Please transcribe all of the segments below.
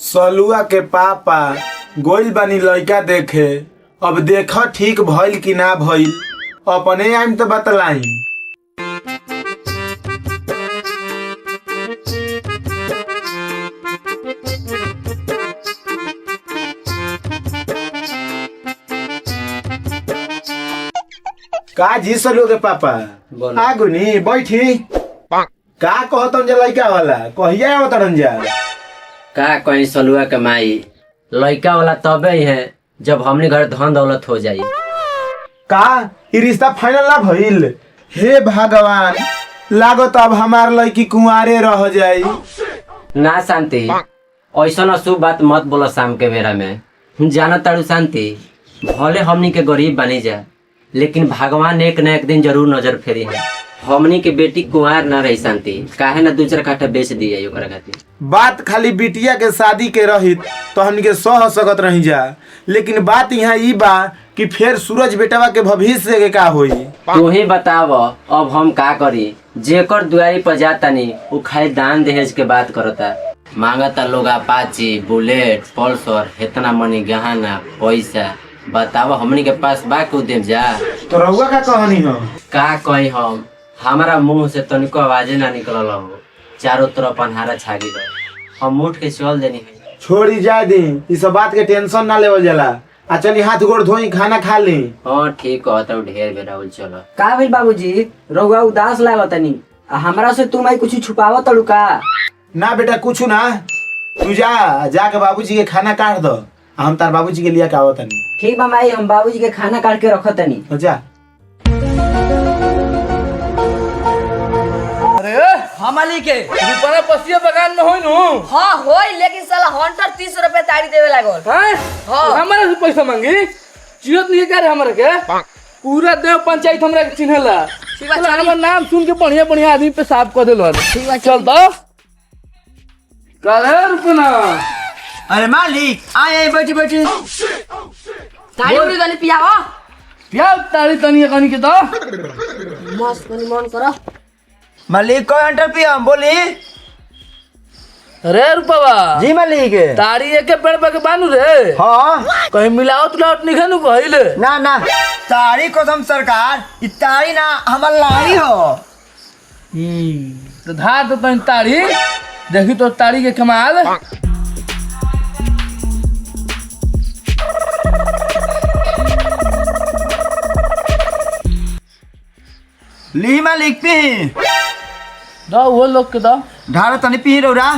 सलुआ के पापा गोइल बानी लइका देखे। अब देख ठीक भइल कि ना भइल, अपने आइम तो बतलाई। का जी सलुआ के पापा आगुनी बैठी। का कहतन जा लइका वाला कहिया आवतन जा? का कहीं सलुआ के माई लइका वाला तबे ही है जब हमने घर धन दौलत हो जाई। का ई रिश्ता फाइनल ना भइल? हे भगवान, लागत अब हमार लड़की कुंवारे रह जाई। ना शांति, ऐसा अशुभ बात मत बोलो शाम के बेरा में। जाना तारू शांति, भले हमनी के गरीब बनी जा, लेकिन भगवान एक न एक दिन जरूर नजर फेरी है। हमनी के बेटी कुंवार ना रही शांति, काहे ना दूसरा काठा बेच दिया ओकरा खातिर। बात खाली बिटिया के शादी के रहित तो हमनी के सह सकत रही जा, लेकिन बात यहाँ ई बा कि फिर सूरज बेटवा के भविष्य के का होई? तू ही बताव अब हम का करी। जेकर दुआरी पर जातानी उ खाली दान दहेज के बात करता। मांगता लोग अपाची, बुलेट, पल्सर, इतना मनी गहना पैसा। बताव हमनी के पास बा क्यों देव जा? तो रहुआ का कहानी हो? का कही हम, हमारा मुंह से तनिको आवाजे ना निकलल हो। चारों तरफ अन्हारा छागी रहे। हम उठ के चल देनी है। छोड़ी जाए दी, ई सब बात के टेंशन ना लेवल जाला। आ चली हाथ गोड़ धोई खाना खा ली। हाँ ठीक कहता हूँ, ढेर बेरा उल चलो। का भइल बाबूजी, रउआ उदास लागतनी? हमरा से तुम कुछ छुपावत तड़ू का? ना बेटा कुछ ना, तू जाके बाबूजी के खाना काट दो, हम तार बाबूजी के लिए का आवतनी। ठीक बा माई, हम बाबूजी के खाना काट के रखतनी। जा। अरे हमाली के रुपया पसिया बगान में होई नु। हाँ होई, लेकिन साला हंटर 30 रुपए ताड़ी देवे लागल। हैं? हाँ। हमारे से पैसा मांगी? चिरत नहीं करे हमारे के? पूरा देव पंचायत हमरा के चिन्हला। ठीक बा, चल, चली। हमार नाम सुन के बढ़िया बढ़िया आदमी पे साफ कर देलो। ठीक बा, चल तो। करे रुपना। अरे मालिक आए बैठी बैठी। ताड़ी उड़ी गली पियावा। क्या तारी तनी कनी के तो? मस्त कनी मन करो। मालिक कौन हंटर पिया बोली? अरे रुपवा जी मालिक। तारी एक पेड़ पे के बानू रे। हाँ कहीं मिलावट उलावट नहीं खानू कहिले। ना ना तारी कसम सरकार, ई तारी ना हमार लाड़ी हो। तो धार तो तनी तारी देखी तो तारी के कमाल। ली मालिक पी। दो वो लोग के दो। ढारो तनी पी रौरा।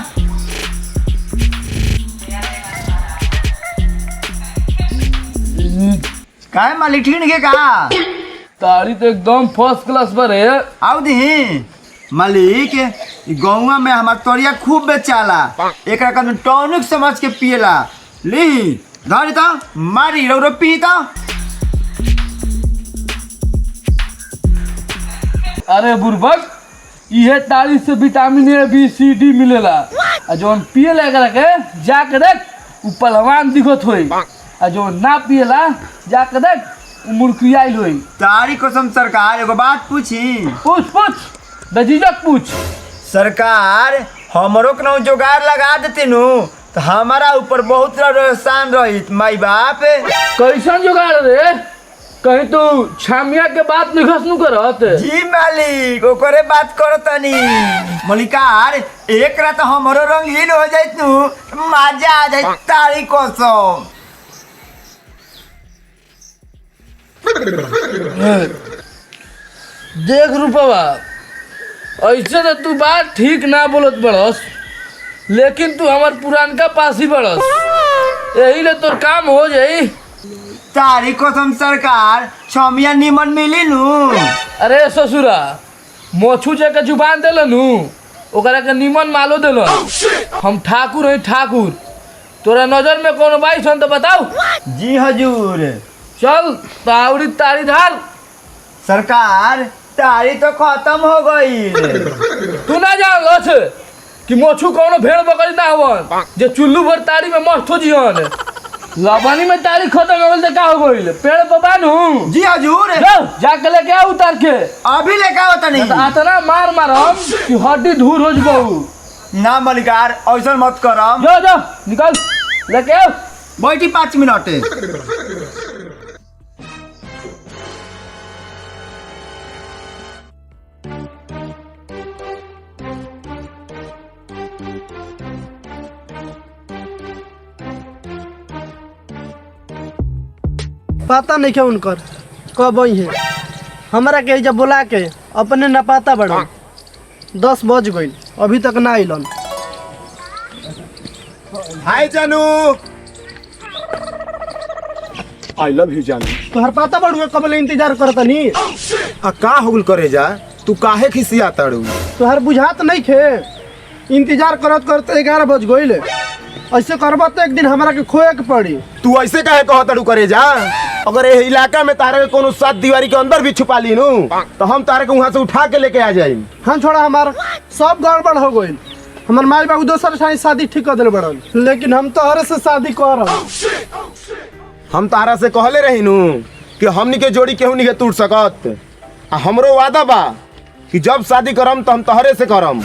काहे मालिक ठीक नहीं का? तारी तो एकदम फर्स्ट क्लास पर है। आओ दी मालिक, गौवा में हमार तोरिया खूब बेचाला, एक टॉनिक समझ के पियला। ली धरी तो मारी रौरो पी तो। अरे बुर्बक, ये तारी से vitamin A B C D मिलेला। आ जो पियला एकरा के जाके देख उ पहलवान दिखत होई, आ जो ना पियला जाके देख उ मुर्खियाइल होई। तारी कसम सरकार एगो बात पूछी? पूछ पूछ, बेझिझक पूछ। सरकार हमरो के जुगाड़ लगा देते नु तो हमारा ऊपर बहुत एहसान रही माई बाप। कैसन जुगाड़ रे? कहीं तू छामिया के बात निखस नु करत? जी मालिक ओकरे बात करो तनी। मलिकार एक रात हमरो रंगीन हो जाइत नु, मजा आ जाइत तारी कसम। देख रूपवा, ऐसे तो तू बात ठीक ना बोलत बड़स, लेकिन तू हमार पुरानका पास ही बड़स, यही ले तोर काम हो जाई। तारी कसम सरकार छमिया निमन मिली नु। अरे ससुरा, मोछू जगह जुबान देलन नु, ओकरा के निमन मालो देलन। हम ठाकुर है ठाकुर, तोरा नजर में कौन बाई सन तो बताओ। जी हजूर। चल तावड़ी तारी धार। सरकार तारी तो खत्म हो गई। तू ना जान लछ कि मोछू कौनो भेड़ बकरी ना हवन जे चुल्लू भर तारी में मस्त हो जिहन। लबानी में तारी खत्म हो गइल त का हो गइल? पेड़ पर बानू। जी हजूर। जाओ जाके लेके आ उतार के। अभी लेके आओ तनी। आतना मार मारम कि हड्डी धूर हो जबऊ। ना मलिकार ऐसा मत करम। जो जो निकल लेके आओ। बैठी 5 मिनट। पता नहीं क्या उनकर कब आई है हमारा के जब बुला के अपने न पता बढ़ल 10 बज गई अभी तक ना आइलन। हाय जानू। आई लव यू जानू। तोहर पता बढ़ुए कब ले इंतजार करता नी। आ का होगल करे जा तू काहे खिसिया ताड़ू? तोहर बुझात नहीं खे इंतजार करत करते 11 बज गई। ऐसे करबा तो एक दिन हमारा के खोए के पड़ी। तू ऐसे काहे कह ताड़ू करे जा? अगर ये इलाका में तारे के कोनो 7 दीवारी के अंदर भी छुपा ली नू तो हम तारे को वहाँ से उठा के लेके आ जाइम। हाँ छोड़ा हमार सब गड़बड़ हो गई। हमार माई बाबू दोसर साथ शादी ठीक कर दिल बड़न लेकिन हम तोहरे से शादी कर। हम तारा से कहले रही नू कि हमनी के जोड़ी केहू नहीं के टूट सकत। आ हमरो वादा बा कि जब शादी करम तो हम तोहरे से करम।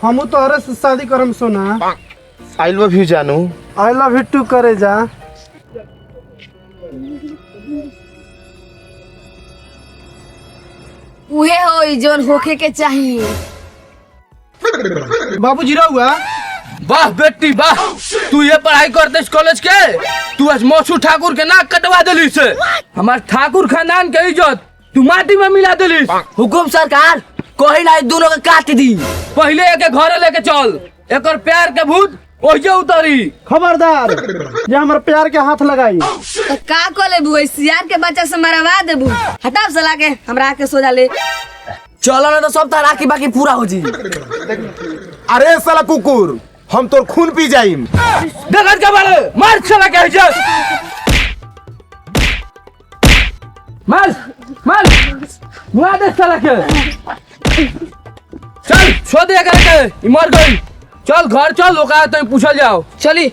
हम तोहरे से शादी करम सोना। आई लव यू जानू। आई लव यू टू करे जा। उहे होई जोन होखे के चाहिए। बाबूजी रहुआ वाह बेटी वाह, तू ये पढ़ाई करते कॉलेज के, तू आज मौसू ठाकुर के नाक कटवा दिली से हमार ठाकुर खानदान के इज्जत तू माटी में मिला दिली। हुकुम सरकार कोई ना दोनों के काट दी। पहले एक घरे लेके चल, एक प्यार के भूत ओहिजे उतरी। खबरदार जे हमारे प्यार के हाथ लगाई। तो का को लेबू सियार के बच्चा से मरवा देबू। हटाओ सला के हमरा के सोजा ले। चलो ना तो सब तरह की बाकी पूरा हो जी। अरे साला कुकुर हम तोर खून पी जाइम। देखत के बारे मार चला के इज्जत मार मार मुआ दे चला के। चल छोड़ दे करके मर गई। चल घर चल लोग आए तो पूछल जाओ। चली